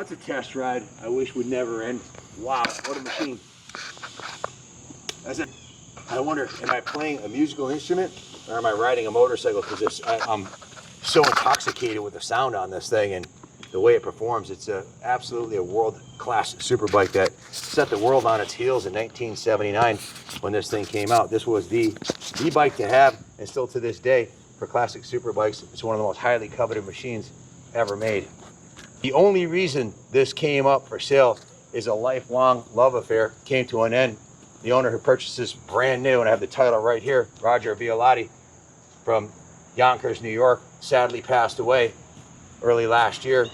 That's a test ride I wish would never end. Wow, what a machine. I wonder, am I playing a musical instrument or am I riding a motorcycle? Because I'm so intoxicated with the sound on this thing and the way it performs. It's absolutely a world-class superbike that set the world on its heels in 1979 when this thing came out. This was the bike to have, and still to this day, for classic superbikes, it's one of the most highly coveted machines ever made. The only reason this came up for sale is a lifelong love affair came to an end. The owner who purchased this brand new, and I have the title right here, Roger Violati from Yonkers, New York, sadly passed away early last year.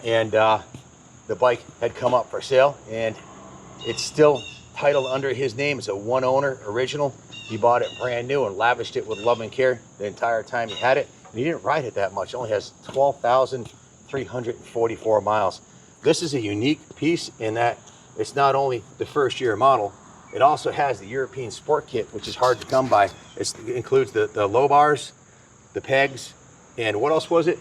And the bike had come up for sale, and it's still titled under his name. It's a one owner original. He bought it brand new and lavished it with love and care the entire time he had it. And he didn't ride it that much. It only has 12,344 miles. This is a unique piece in that it's not only the first year model, it also has the European Sport Kit, which is hard to come by. It includes the low bars, the pegs, and what else was it?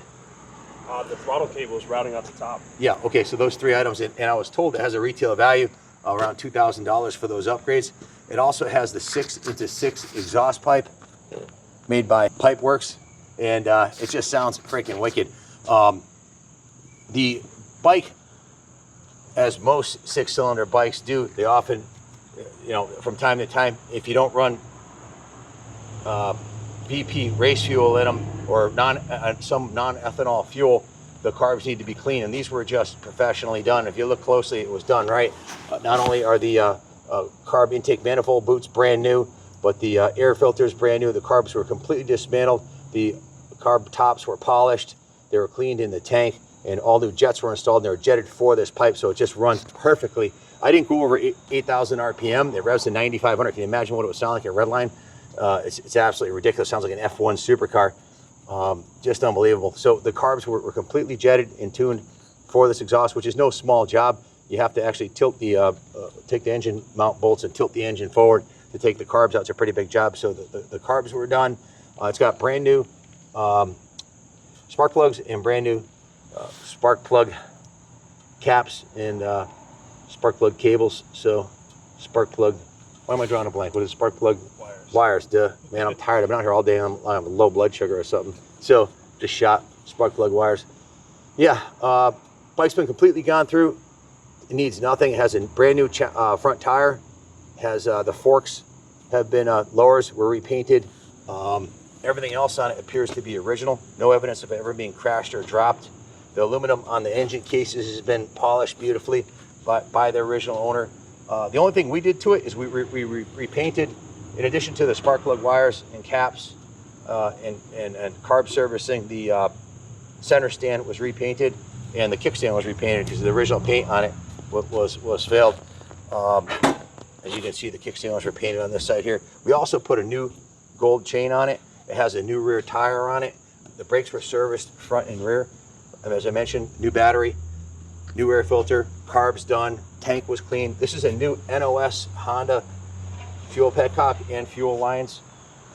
The throttle cable is routing out the top. Yeah, okay, so those three items, and I was told it has a retail value around $2,000 for those upgrades. It also has the 6x6 exhaust pipe made by Pipeworks, and it just sounds freaking wicked. The bike, as most six-cylinder bikes do, they often, you know, from time to time, if you don't run BP race fuel in them or some non-ethanol fuel, the carbs need to be clean, and these were just professionally done. If you look closely, it was done right. Not only are the carb intake manifold boots brand new, but the air filters brand new. The carbs were completely dismantled. The carb tops were polished. They were cleaned in the tank, and all new jets were installed, and they were jetted for this pipe, so it just runs perfectly. I didn't go over 8,000 RPM. It revs to 9,500. Can you imagine what it would sound like at redline? It's absolutely ridiculous. Sounds like an F1 supercar. Just unbelievable. So the carbs were completely jetted and tuned for this exhaust, which is no small job. You have to actually tilt the, take the engine mount bolts and tilt the engine forward to take the carbs out. It's a pretty big job. So the carbs were done. It's got brand new spark plugs and brand new spark plug caps and spark plug cables. So spark plug, why am I drawing a blank? What is spark plug? Wires, duh. Man, I'm tired. I've been out here all day. I'm low blood sugar or something. So just shot spark plug wires. Yeah, bike's been completely gone through. It needs nothing. It has a brand new front tire. Has the forks have been lowers were repainted. Everything else on it appears to be original. No evidence of it ever being crashed or dropped. The aluminum on the engine cases has been polished beautifully by the original owner. The only thing we did to it is we repainted. In addition to the spark plug wires and caps, and carb servicing. The center stand was repainted, and the kickstand was repainted because the original paint on it was failed. As you can see, the kickstand was repainted on this side here. We also put a new gold chain on it. It has a new rear tire on it. The brakes were serviced front and rear. And as I mentioned, new battery, new air filter, carbs done, tank was clean. This is a new NOS Honda fuel petcock and fuel lines.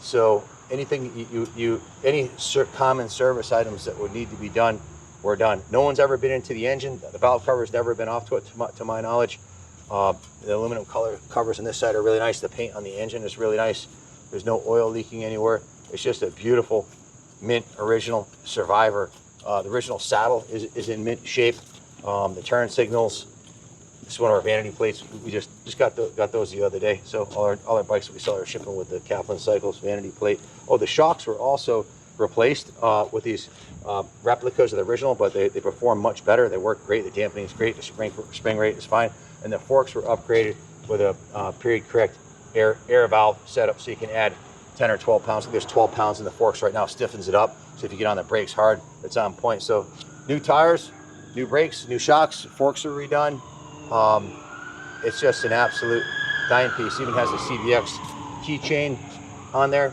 So anything any common service items that would need to be done were done. No one's ever been into the engine. The valve cover's never been off to it, to my knowledge. The aluminum color covers on this side are really nice. The paint on the engine is really nice. There's no oil leaking anywhere. It's just a beautiful mint original Survivor. The original saddle is in mint shape. The turn signals. This is one of our vanity plates. We just got those the other day. So all our bikes that we sell are shipping with the Kaplan Cycles vanity plate. Oh, the shocks were also replaced with these replicas of the original, but they perform much better. They work great. The dampening is great. The spring rate is fine. And the forks were upgraded with a period correct air valve setup, so you can add 10 or 12 pounds. I think there's 12 pounds in the forks right now, stiffens it up. So if you get on the brakes hard, it's on point. So new tires, new brakes, new shocks, forks are redone. It's just an absolute dime piece. Even has a CBX keychain on there.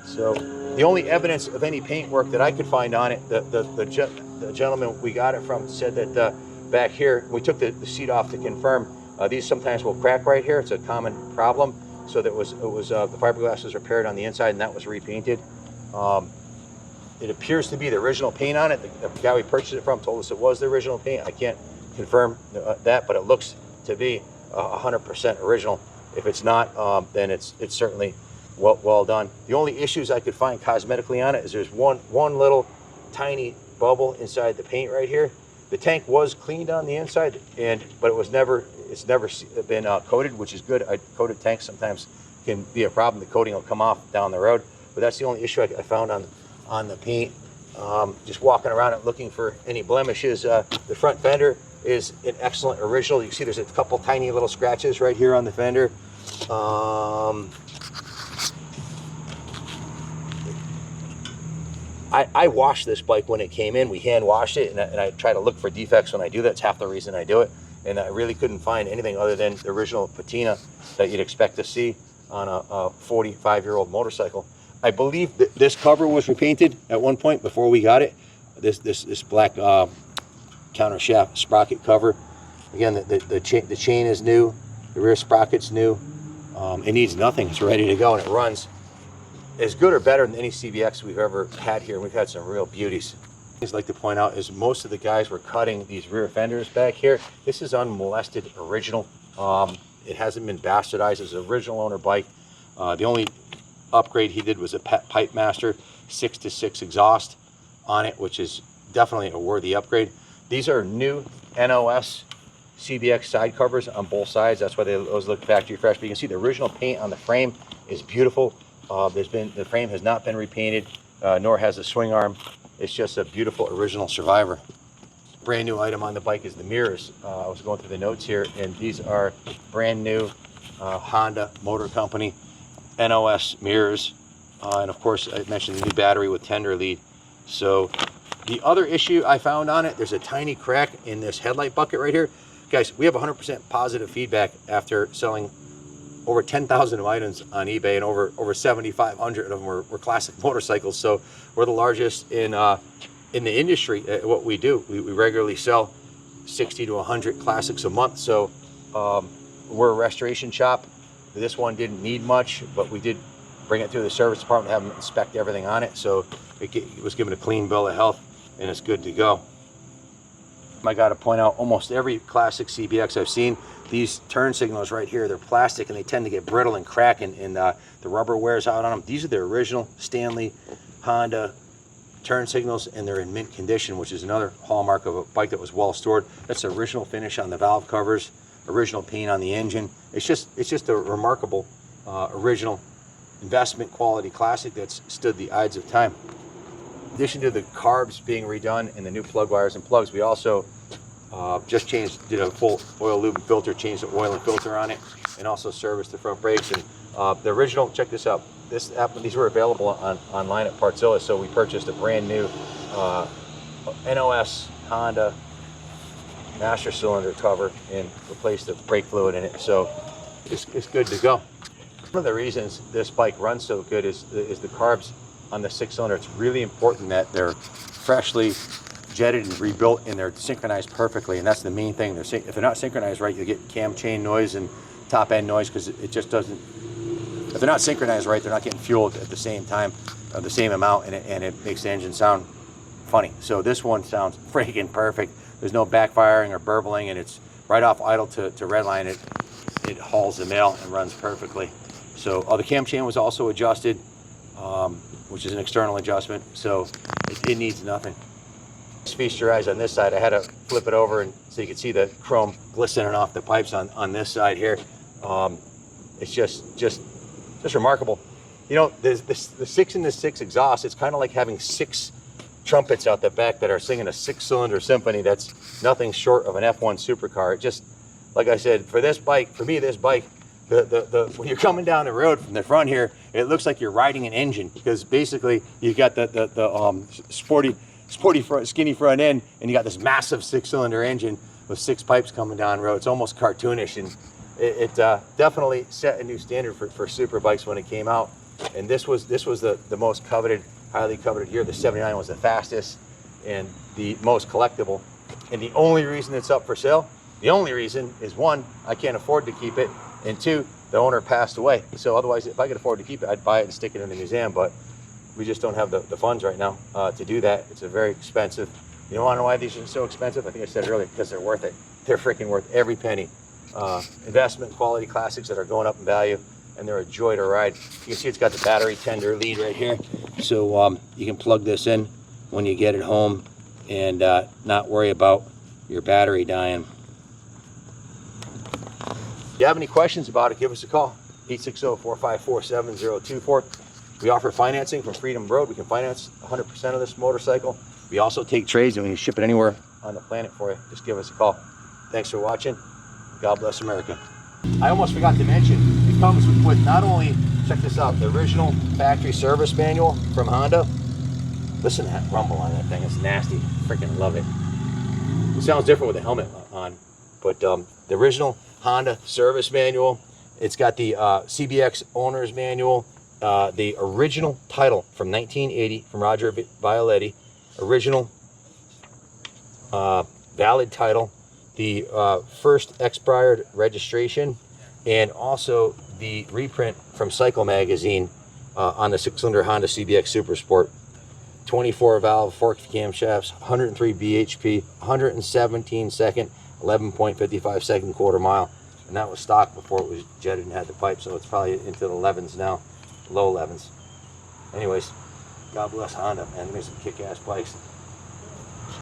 So the only evidence of any paint work that I could find on it, the gentleman we got it from said that back here, we took the seat off to confirm. These sometimes will crack right here. It's a common problem. So that the fiberglass was repaired on the inside, and that was repainted. It appears to be the original paint on it. The guy we purchased it from told us it was the original paint. I can't confirm that, but it looks to be 100% original. If it's not, then it's certainly well done. The only issues I could find cosmetically on it is there's one little tiny bubble inside the paint right here. The tank was cleaned on the inside, but it's never been coated, which is good. Coated tanks sometimes can be a problem. The coating will come off down the road, but that's the only issue I found on the paint. Just walking around it looking for any blemishes. The front fender is an excellent original. You see there's a couple tiny little scratches right here on the fender. I washed this bike when it came in. We hand washed it, and I try to look for defects when I do that. It's half the reason I do it. And I really couldn't find anything other than the original patina that you'd expect to see on a 45-year-old motorcycle. I believe that this cover was repainted at one point before we got it. This black counter shaft sprocket cover. Again, the chain is new. The rear sprocket's new. It needs nothing. It's ready to go, and it runs as good or better than any CBX we've ever had here. We've had some real beauties. I'd like to point out is most of the guys were cutting these rear fenders back here. This is unmolested original. It hasn't been bastardized. It's an original owner bike. The only upgrade he did was a Pipe Master 6-6 exhaust on it, which is definitely a worthy upgrade. These are new NOS CBX side covers on both sides. That's why those look factory fresh. But you can see the original paint on the frame is beautiful. The frame has not been repainted, nor has the swing arm. It's just a beautiful original Survivor. Brand new item on the bike is the mirrors. I was going through the notes here, and these are brand new Honda Motor Company NOS mirrors. And of course, I mentioned the new battery with tender lead. So the other issue I found on it, there's a tiny crack in this headlight bucket right here. Guys, we have 100% positive feedback after selling over 10,000 items on eBay, and over 7,500 of them were classic motorcycles. So we're the largest in the industry at what we do. We regularly sell 60 to 100 classics a month. So we're a restoration shop. This one didn't need much, but we did bring it through the service department, have them inspect everything on it. So it was given a clean bill of health, and it's good to go. I got to point out, almost every classic CBX I've seen, these turn signals right here, they're plastic and they tend to get brittle and crack, and the rubber wears out on them. These are the original Stanley Honda turn signals, and they're in mint condition, which is another hallmark of a bike that was well stored. That's the original finish on the valve covers, original paint on the engine. It's just a remarkable original investment quality classic that's stood the ides of time. In addition to the carbs being redone and the new plug wires and plugs, we also just did a full oil lube and filter, changed the oil and filter on it, and also serviced the front brakes. And the original, check this out, these were available online at Partzilla, so we purchased a brand new NOS Honda master cylinder cover and replaced the brake fluid in it, so it's good to go. One of the reasons this bike runs so good is the carbs on the 6-cylinder. It's really important that they're freshly jetted and rebuilt and they're synchronized perfectly, and that's the main thing. If they're not synchronized right, you get cam chain noise and top end noise because it just doesn't. If they're not synchronized right, they're not getting fueled at the same time, the same amount, and it makes the engine sound funny. So this one sounds freaking perfect. There's no backfiring or burbling, and it's right off idle to redline. It hauls the mail and runs perfectly. So the cam chain was also adjusted, which is an external adjustment, so it needs nothing. Just feast your eyes on this side. I had to flip it over and so you can see the chrome glistening off the pipes on this side here. It's just remarkable. You know, the 6 in the 6 exhaust, it's kind of like having 6 trumpets out the back that are singing a 6-cylinder symphony that's nothing short of an F1 supercar. It just, like I said, for this bike, for me, this bike, when you're coming down the road from the front here, it looks like you're riding an engine, because basically you got the sporty front, skinny front end, and you got this massive 6-cylinder engine with 6 pipes coming down the road. It's almost cartoonish, and it definitely set a new standard for super bikes when it came out. And this was the most coveted, highly coveted year. The 79 was the fastest and the most collectible. And the only reason it's up for sale, the only reason is, 1, I can't afford to keep it, and 2, the owner passed away. So otherwise, if I could afford to keep it, I'd buy it and stick it in the museum, but we just don't have the funds right now to do that. It's a very expensive. You don't want to know why these are so expensive? I think I said it earlier, because they're worth it. They're freaking worth every penny. Investment quality classics that are going up in value, and they're a joy to ride. You can see it's got the battery tender lead right here, so you can plug this in when you get it home and not worry about your battery dying. If you have any questions about it, give us a call, 860-454-7024. We offer financing from Freedom Road. We can finance 100% of this motorcycle. We also take trades, and we can ship it anywhere on the planet for you. Just give us a call. Thanks for watching. God bless America. I almost forgot to mention, it comes with not only, check this out, the original factory service manual from Honda. Listen to that rumble on that thing. It's nasty. Freaking love it. It sounds different with the helmet on, but the original Honda service manual. It's got the CBX owner's manual, the original title from 1980 from Roger Violetti, original valid title, the first expired registration, and also the reprint from Cycle magazine on the 6-cylinder Honda CBX Super Sport. 24 valve forked camshafts, 103 bhp, 117 second, 11.55 second quarter mile, and that was stock before it was jetted and had the pipe, so it's probably into the 11s now, low 11s. Anyways, God bless Honda, man. They made some kick-ass bikes.